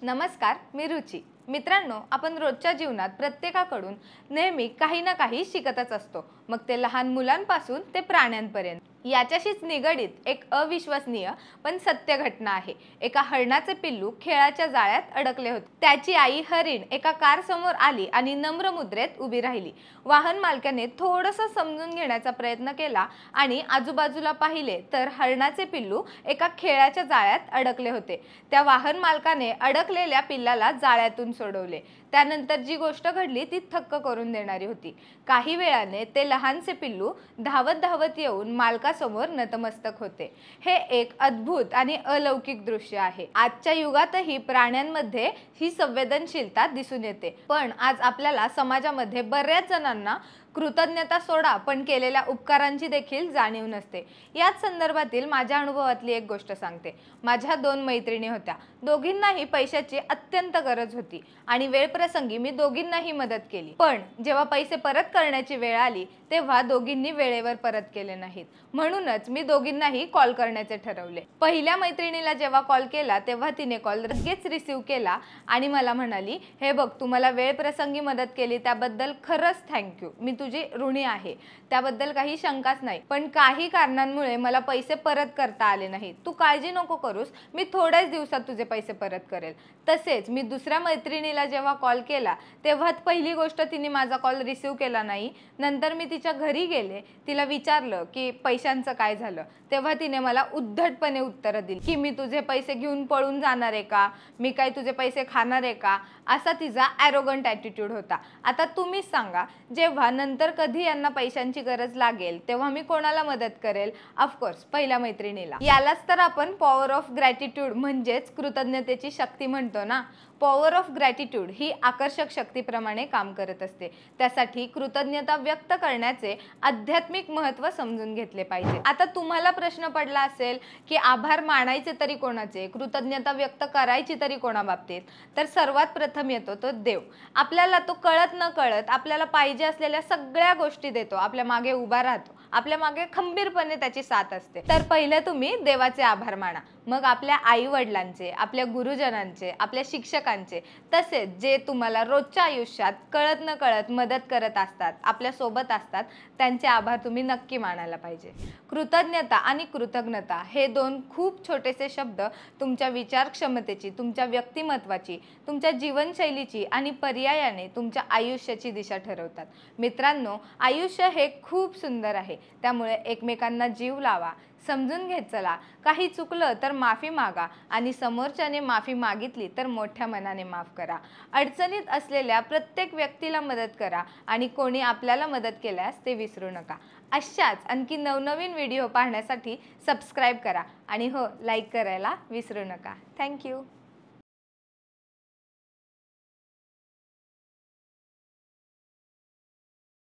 नमस्कार, मी रुची। मित्रांनो, आपण रोजच्या जीवनात प्रत्येकाकडून नेहमी काही ना काही शिकतच असतो, मग ते लहान मुलांपासून ते प्राण्यांपर्यंत। याच्याशीच निगडित एक अविश्वसनीय पण सत्य घटना आहे। एका हरणाचे पिल्लू खेळाच्या जाळ्यात अडकले होते। त्याची आई हरिण एका कार समोर आली आणि नम्र मुद्रेत उभी राहिली। वाहन मालकाने थोडंसं समजून घेण्याचा प्रयत्न केला आणि आजूबाजूला पाहिले तर हरणाचे पिल्लू एका खेळाच्या जाळ्यात अडकले होते। त्या वाहन मालकाने अडकलेल्या पिल्लाला जाळ्यातून सोडवले। त्यानंतर जी गोष्ट घडली ती थक्क करून देणारी होती। काही वेळाने ते लहानसे पिल्लू धावत धावत येऊन मालकासमोर नतमस्तक होते। हे एक अद्भुत आणि अलौकिक दृश्य आहे। आजच्या युगातही प्राण्यांमध्ये ही संवेदनशीलता दिसून येते, पण आज आपल्याला समाजामध्ये बऱ्याच जणांना कृतज्ञता सोडा पण केलेल्या उपकारांची देखील जाणीव नसते। याच संदर्भातील माझ्या अनुभवातली एक गोष्ट सांगते। माझ्या 2 मैत्रिणी होत्या। दोघींनाही पैशाची अत्यंत गरज होती आणि वेळप्रसंगी मी दोघींनाही मदत केली, पण जेव्हा पैसे परत करण्याची वेळ आली तेव्हा दोघींनी वेळेवर परत केले नाहीत। म्हणूनच मी दोघींनाही कॉल करण्याचे ठरवले। पहिल्या मैत्रिणीला जेव्हा कॉल केला तेव्हा तिने कॉल लगेच रिसीव केला आणि मला म्हणाली, "हे बघ, तू मला वेळप्रसंगी मदत केली त्याबद्दल खरंच थँक्यू। मी तुझी ऋणी आहे, त्याबद्दल काही शंकाच नाही, पण काही कारणांमुळे मला पैसे परत करता आले नाहीत। तू काळजी नको करूस, मी थोड्याच दिवसात तुझे पैसे परत करेल." तसेच मी दुसऱ्या मैत्रिणीला जेव्हा कॉल केला तेव्हा पहिली गोष्ट तिने माझा कॉल रिसीव केला नाही। नंतर मी तिच्या घरी गेले, तिला विचारलं की पैशांचं काय झालं, तेव्हा तिने मला उद्धटपणे उत्तर दिली की मी तुझे पैसे घेऊन पळून जाणार आहे का, मी काय तुझे पैसे खाणार आहे का, असा तिचा ॲरोगंट ॲटिट्यूड होता। आता तुम्हीच सांगा, जेव्हा नंतर कधी यांना पैशांची गरज लागेल तेव्हा मी कोणाला मदत करेल? ऑफकोर्स पहिल्या मैत्रिणीला। यालाच तर आपण पॉवर ऑफ ग्रॅटिट्यूड म्हणजेच कृतज्ञतेची शक्ती म्हणतो ना। पॉवर ऑफ ग्रॅटिट्यूड ही आकर्षक शक्तीप्रमाणे काम करत असते। त्यासाठी कृतज्ञता व्यक्त करण्याचे आध्यात्मिक महत्त्व समजून घेतले पाहिजे। आता तुम्हाला प्रश्न पडला असेल की आभार मानायचे तरी कोणाचे, कृतज्ञता व्यक्त करायची तरी कोणाबाबतीत? तर सर्वात प्रथम येतो तो देव। आपल्याला तो कळत न कळत आपल्याला पाहिजे असलेल्या सगळ्या गोष्टी देतो, आपल्या मागे उभा राहतो, आपल्या मागे खंबीरपणे त्याची साथ असते। तर पहिले तुम्ही देवाचे आभार माना, मग आपल्या आई वडिलांचे, आपल्या गुरुजनांचे, आपल्या शिक्षकांचे, तसेच जे तुम्हाला रोजच्या आयुष्यात कळत न कळत मदत करत असतात, आपल्या सोबत असतात, त्यांचे आभार तुम्ही नक्की मानायला पाहिजे। कृतज्ञता आणि कृतज्ञता हे 2 खूप छोटेसे शब्द तुमच्या विचार क्षमतेची, तुमच्या व्यक्तिमत्वाची, तुमच्या जीवनशैलीची आणि पर्यायाने तुमच्या आयुष्याची दिशा ठरवतात। मित्रांनो, आयुष्य हे खूप सुंदर आहे, त्यामुळे एकमेकांना जीव लावा, समजून घेत चला। काही चुकलं तर माफी मागा आणि समोरच्याने माफी मागितली तर मोठ्या मनाने माफ करा। अडचणीत असलेल्या प्रत्येक व्यक्तीला मदत करा आणि कोणी आपल्याला मदत केल्यास ते विसरू नका। अशाच आणखी नवनवीन व्हिडिओ पाहण्यासाठी सबस्क्राईब करा आणि हो, लाईक करायला विसरू नका। थँक्यू।